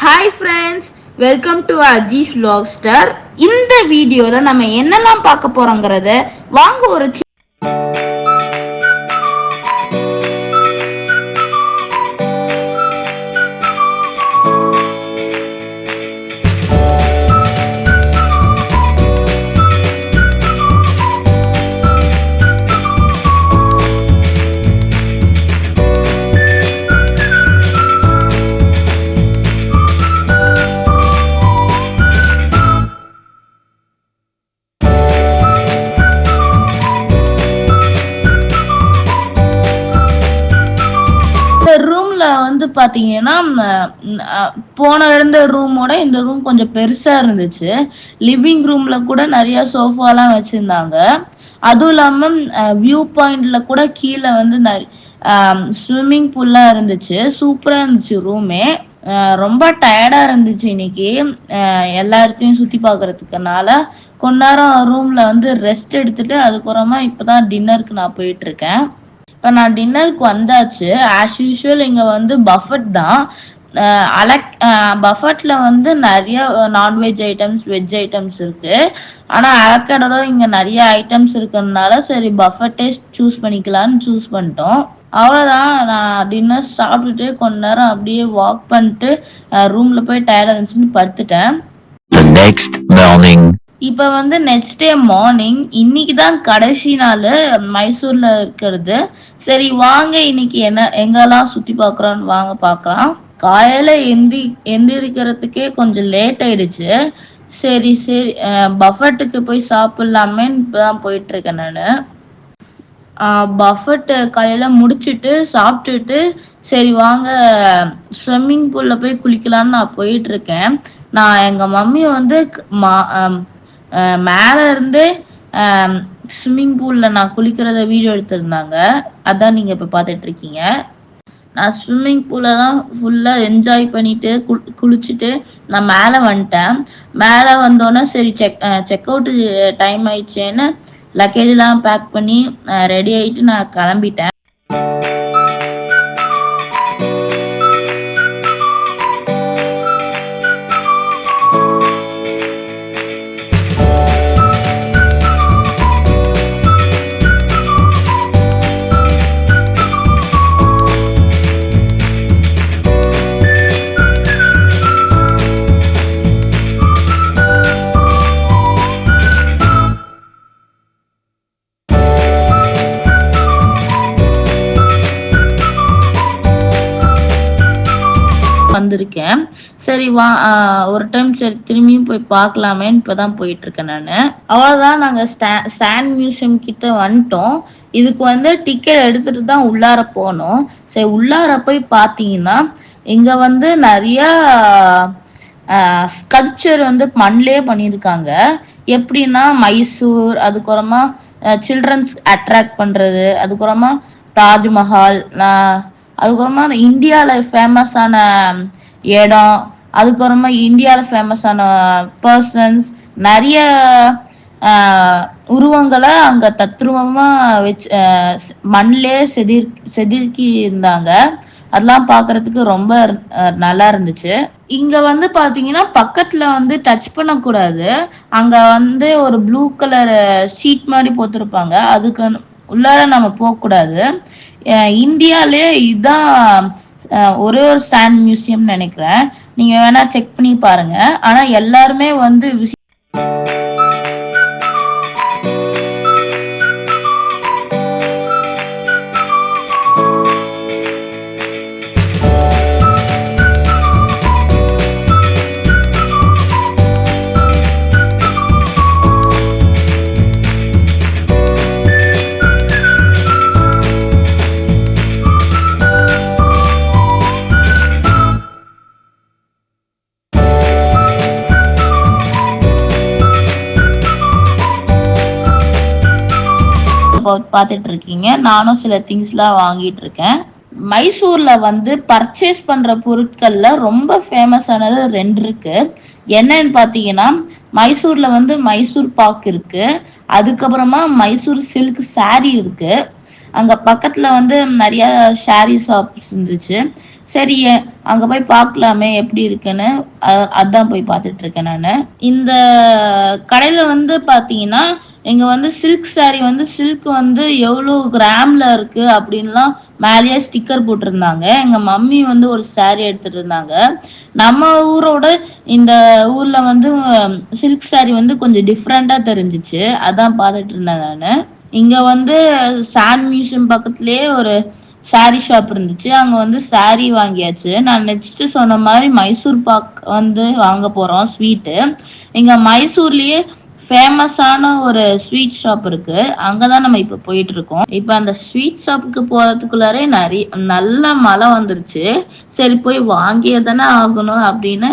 Hi friends, welcome to Aziz vlogster. இந்த வீடியோவில் நம்ம என்னெல்லாம் பார்க்க போகிறோங்கிறத வாங்க ஒரு ரூம்ல வந்து பாத்தீங்கன்னா போன இருந்த ரூமோட இந்த ரூம் கொஞ்சம் பெருசா இருந்துச்சு. லிவிங் ரூம்ல கூட நிறைய சோஃபாலாம் வச்சிருந்தாங்க. அதுவும் இல்லாம வியூ பாயிண்ட்ல கூட கீழே வந்து ஸ்விம்மிங் பூல்லாம் இருந்துச்சு. சூப்பரா இருந்துச்சு ரூமே. ரொம்ப டயர்டா இருந்துச்சு இன்னைக்கு எல்லா இடத்தையும் சுத்தி பாக்குறதுக்குனால கொஞ்ச நேரம் ரூம்ல வந்து ரெஸ்ட் எடுத்துட்டு அதுக்கப்புறமா இப்பதான் டின்னருக்கு நான் போயிட்டு இருக்கேன். இப்போ நான் டின்னருக்கு வந்தாச்சு. ஆஸ் யூஷுவல் இங்கே வந்து பஃபட் தான். பஃபட்ல வந்து நிறைய நான்வெஜ் ஐட்டம்ஸ், வெஜ் ஐட்டம்ஸ் இருக்கு. ஆனால் அலக்கடோட இங்கே நிறைய ஐட்டம்ஸ் இருக்கிறதுனால சரி பஃபட்டே சூஸ் பண்ணிக்கலான்னு சூஸ் பண்ணிட்டோம். அவ்வளோதான். நான் டின்னர் சாப்பிட்டுட்டு கொஞ்ச நேரம் அப்படியே வாக் பண்ணிட்டு ரூம்ல போய் டயர்டாக இருந்துச்சுன்னு படுத்துட்டேன். இப்போ வந்து நெக்ஸ்ட் டே மார்னிங், இன்னைக்கு தான் கடைசி நாள் மைசூர்ல இருக்கிறது. சரி வாங்க இன்னைக்கு எங்கெல்லாம் சுத்தி பார்க்குறோன்னு வாங்க பார்க்கலாம். காலையில எந்திரிக்கிறதுக்கே கொஞ்சம் லேட் ஆயிடுச்சு. சரி சரி பஃபட்டுக்கு போய் சாப்பிடலாமேன்னு இப்பதான் போயிட்டு இருக்கேன் நான். பஃபட் காலையில முடிச்சுட்டு சாப்பிட்டுட்டு சரி வாங்க ஸ்விம்மிங் பூல்ல போய் குளிக்கலான்னு நான் போயிட்டு இருக்கேன். நான் எங்க மம்மி வந்து மேல இருந்து ஸ்விம்மிங் பூல்ல நான் குளிக்கிறத வீடியோ எடுத்திருந்தாங்க. அதான் நீங்க இப்ப பாத்துட்டு இருக்கீங்க. நான் ஸ்விம்மிங் பூல தான் ஃபுல்லா என்ஜாய் பண்ணிட்டு குளிச்சுட்டு நான் மேல வந்துட்டேன். மேல வந்தோடனே சரி செக் அவுட் டைம் ஆயிடுச்சேன்னு லக்கேஜ் எல்லாம் பேக் பண்ணி ரெடி ஆயிட்டு நான் கிளம்பிட்டேன். வந்திருக்கேன். சரி ஒரு டைம் சரி திரும்பியும் போய் பார்க்கலாமேன்னு இப்பதான் போயிட்டு இருக்கேன் நான். அவ்வளவுதான், நாங்க ஸ்டாண்ட் மியூசியம் கிட்ட வந்துட்டோம். இதுக்கு வந்து டிக்கெட் எடுத்துட்டு தான் உள்ளார போனோம். சரி உள்ளார போய் பார்த்தீங்கன்னா இங்க வந்து நிறைய ஸ்கல்ப்சர் வந்து மண்ணிலே பண்ணியிருக்காங்க. எப்படின்னா மைசூர், அதுக்கப்புறமா சில்ட்ரன்ஸ் அட்ராக்ட் பண்றது, அதுக்கப்புறமா தாஜ்மஹால், அதுக்கப்புறமா இந்தியாவில் ஃபேமஸான இடம், அதுக்கப்புறமா இந்தியாவில் ஃபேமஸான பர்சன்ஸ், நிறைய உருவங்களை அங்கே தத்ரூபமா வச்சு மண்ணிலே செதுக்கி இருந்தாங்க. அதெல்லாம் பார்க்கறதுக்கு ரொம்ப நல்லா இருந்துச்சு. இங்க வந்து பாத்தீங்கன்னா பக்கத்துல வந்து டச் பண்ணக்கூடாது. அங்க வந்து ஒரு ப்ளூ கலர் ஷீட் மாதிரி போட்டிருப்பாங்க. அதுக்கு உள்ளார நம்ம போகக்கூடாது. இந்தியாலே இதுதான் ஒரே ஒரு ஸ்டாண்ட் மியூசியம் நினைக்கிறேன். நீங்க வேணா செக் பண்ணி பாருங்க. ஆனா எல்லாருமே வந்து பார்த்துட்டு இருக்கீங்க. நானும் சில திங்ஸ்லாம் வாங்கிட்டு இருக்கேன். மைசூர்ல வந்து பர்ச்சேஸ் பண்ற பொருட்கள்ல ரொம்ப ஃபேமஸானது 2 இருக்கு. என்னன்னு பாத்தீங்கன்னா மைசூர்ல வந்து மைசூர் பாக் இருக்கு, அதுக்கப்புறமா மைசூர் சில்க் சாரி இருக்கு. அங்க பக்கத்துல வந்து நிறைய சாரி ஷாப்ஸ் இருந்துச்சு. சரி அங்க போய் பார்க்கலாமே எப்படி இருக்குன்னு அதான் போய் பார்த்துட்டு இருக்கேன் நான். இந்த கடையில வந்து பாத்தீங்கன்னா இங்க வந்து சில்க் சாரி வந்து சில்க் வந்து எவ்வளோ கிராம்ல இருக்கு அப்படின்லாம் மேலேயே ஸ்டிக்கர் போட்டிருந்தாங்க. எங்க மம்மி வந்து ஒரு சாரி எடுத்துட்டு இருந்தாங்க. நம்ம ஊரோட இந்த ஊர்ல வந்து சில்க் சாரி வந்து கொஞ்சம் டிஃப்ரெண்டா தெரிஞ்சிச்சு. அதான் பார்த்துட்டு இருந்தேன் நான். இங்க வந்து சாண்ட் மியூசியம் பக்கத்துலயே ஒரு சாரி ஷாப் இருந்துச்சு. அங்க வந்து சாரி வாங்கியாச்சு. நான் நெக்ஸ்ட் சொன்ன மாதிரி மைசூர் பாக் வந்து வாங்க போறோம் ஸ்வீட்டு. இங்க மைசூர்லயே ஃபேமஸான ஒரு ஸ்வீட் ஷாப் இருக்கு. அங்கதான் நம்ம இப்ப போயிட்டு இருக்கோம். இப்ப அந்த ஸ்வீட் ஷாப்புக்கு போறதுக்குள்ளாரே நல்ல மழை வந்துருச்சு. சரி போய் வாங்கியே தானே ஆகணும் அப்படின்னு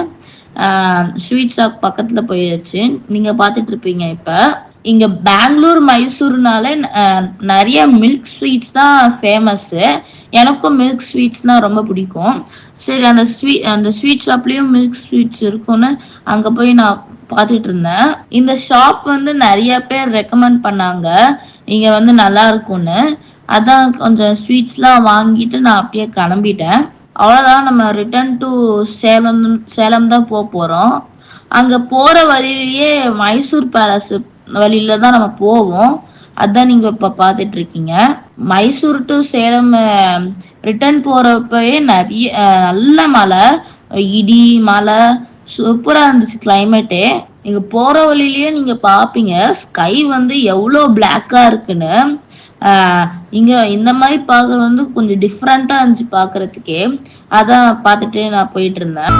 ஸ்வீட் ஷாப் பக்கத்துல போயாச்சு. நீங்க பாத்துட்டு இருப்பீங்க இப்ப. இங்க பெங்களூர் மைசூர்னால நிறைய மில்க் ஸ்வீட்ஸ் தான் ஃபேமஸ். எனக்கும் மில்க் ஸ்வீட்ஸ்னா ரொம்ப பிடிக்கும். சரி அந்த ஸ்வீட் ஷாப்லயும் மில்க் ஸ்வீட்ஸ் இருக்கும்னு அங்க போய் நான் பார்த்துட்டு இருந்தேன். இந்த ஷாப் வந்து நிறைய பேர் ரெக்கமெண்ட் பண்ணாங்க இங்க வந்து நல்லா இருக்கும்னு. அதான் கொஞ்சம் ஸ்வீட்ஸ்லாம் வாங்கிட்டு நான் அப்படியே கிளம்பிட்டேன். அவ்வளோதான், நம்ம ரிட்டர்ன் டு சேலம் தான் போறோம். அங்க போற வழியிலேயே மைசூர் பேலஸ் வழியில தான் நம்ம போவோம். அதான் நீங்க இப்ப பாத்துட்டு இருக்கீங்க. மைசூர் டு சேலம் ரிட்டர்ன் போறப்பயே நிறைய நல்ல மழை, இடி மழை, சூப்பரா இருந்துச்சு கிளைமேட்டே. நீங்க போற வழியிலேயே நீங்க பாப்பீங்க ஸ்கை வந்து எவ்வளோ பிளாக்கா இருக்குன்னு. இங்க இந்த மாதிரி பார்க்கறது வந்து கொஞ்சம் டிஃப்ரெண்டா இருந்துச்சு பாக்குறதுக்கே. அதான் பார்த்துட்டு நான் போயிட்டு இருந்தேன்.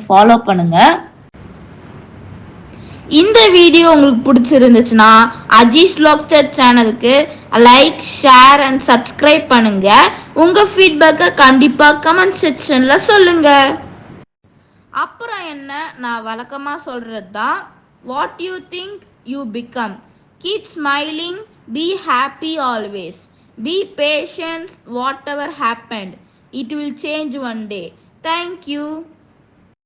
ஃபாலோ பண்ணுங்க. இந்த வீடியோ உங்களுக்கு பிடிச்சிருந்துச்சுன்னா அஜீஸ் வ்ளாக்ஸ் சேனலுக்கு லைக், ஷேர் அண்ட் சப்ஸ்கிரைப் பண்ணுங்க. உங்க ஃபீட்பேக்கை கண்டிப்பா கமெண்ட் செக்ஷன்ல சொல்லுங்க. அப்புறம் என்ன, நான் வழக்கமா சொல்றது தான், what you think you become. Keep smiling, be happy always, be patience, whatever happened, it will change one day. Thank you.